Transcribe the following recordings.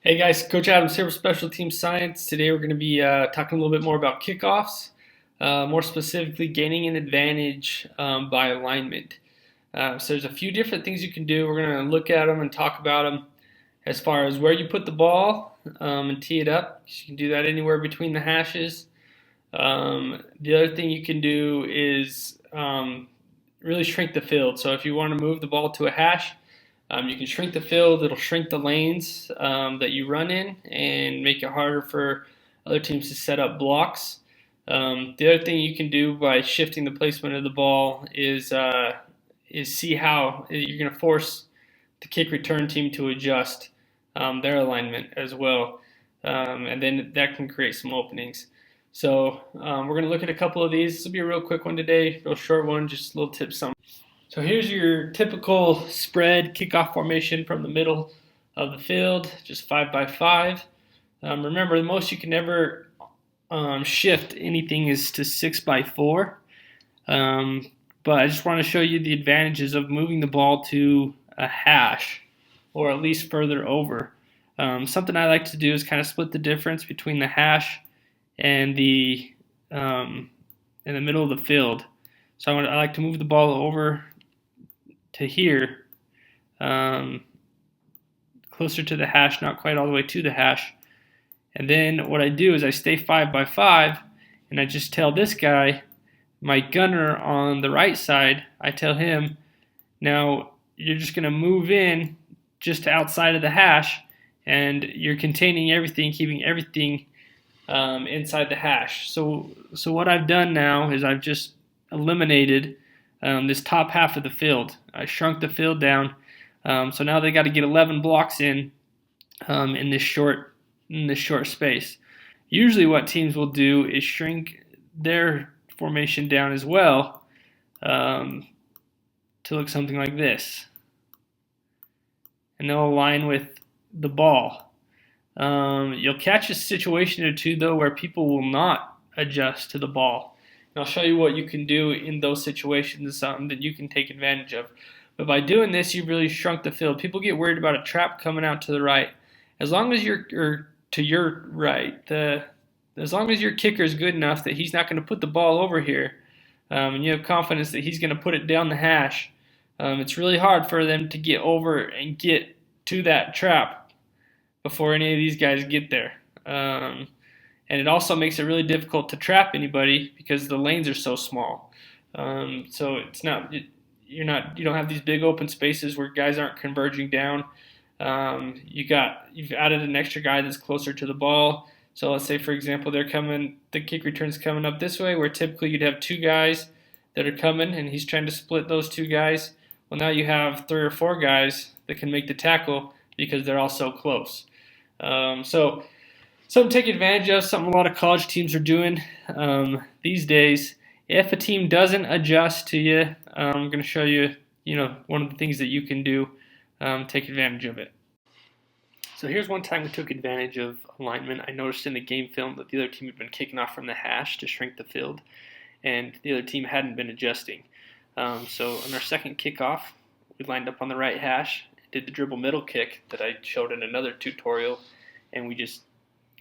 Hey guys, Coach Adams here with Special Team Science. Today we're going to be talking a little bit more about kickoffs, more specifically gaining an advantage by alignment. So there's a few different things you can do. We're going to look at them and talk about them as far as where you put the ball and tee it up. You can do that anywhere between the hashes. The other thing you can do is really shrink the field. So if you want to move the ball to a hash, you can shrink the field. It'll shrink the lanes that you run in and make it harder for other teams to set up blocks. The other thing you can do by shifting the placement of the ball is see how you're going to force the kick return team to adjust their alignment as well, and then that can create some openings. So we're going to look at a couple of these. This will be a real quick one today, real short one, just a little tips on. So here's your typical spread kickoff formation from the middle of the field, just 5 by 5. Remember, the most you can ever shift anything is to 6 by 4. But I just want to show you the advantages of moving the ball to a hash, or at least further over. Something I like to do is kind of split the difference between the hash and in the middle of the field. So I like to move the ball over to here, closer to the hash, not quite all the way to the hash. And then what I do is I stay 5 by 5, and I just tell this guy, my gunner on the right side, I tell him, now you're just going to move in just outside of the hash, and you're containing everything, keeping everything inside the hash. So what I've done now is I've just eliminated this top half of the field. I shrunk the field down, so now they got to get 11 blocks in this short space. Usually, what teams will do is shrink their formation down as well to look something like this, and they'll align with the ball. You'll catch a situation or two though where people will not adjust to the ball. And I'll show you what you can do in those situations that you can take advantage of. But by doing this, you've really shrunk the field. People get worried about a trap coming out to the right. As long as you're to your right, as long as your kicker is good enough that he's not going to put the ball over here, and you have confidence that he's going to put it down the hash, it's really hard for them to get over and get to that trap before any of these guys get there. And it also makes it really difficult to trap anybody because the lanes are so small. So it's not you don't have these big open spaces where guys aren't converging down. You've added an extra guy that's closer to the ball. So let's say, for example, the kick return's coming up this way, where typically you'd have 2 guys that are coming, and he's trying to split those 2 guys. Well, now you have 3 or 4 guys that can make the tackle because they're all so close. So something to take advantage of, something a lot of college teams are doing these days. If a team doesn't adjust to you, I'm going to show you, one of the things that you can do, take advantage of it. So here's one time we took advantage of alignment. I noticed in the game film that the other team had been kicking off from the hash to shrink the field, and the other team hadn't been adjusting. So on our second kickoff, we lined up on the right hash, did the dribble middle kick that I showed in another tutorial, and we just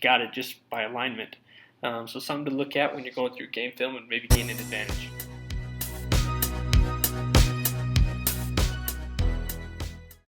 got it just by alignment. So something to look at when you're going through game film and maybe gain an advantage.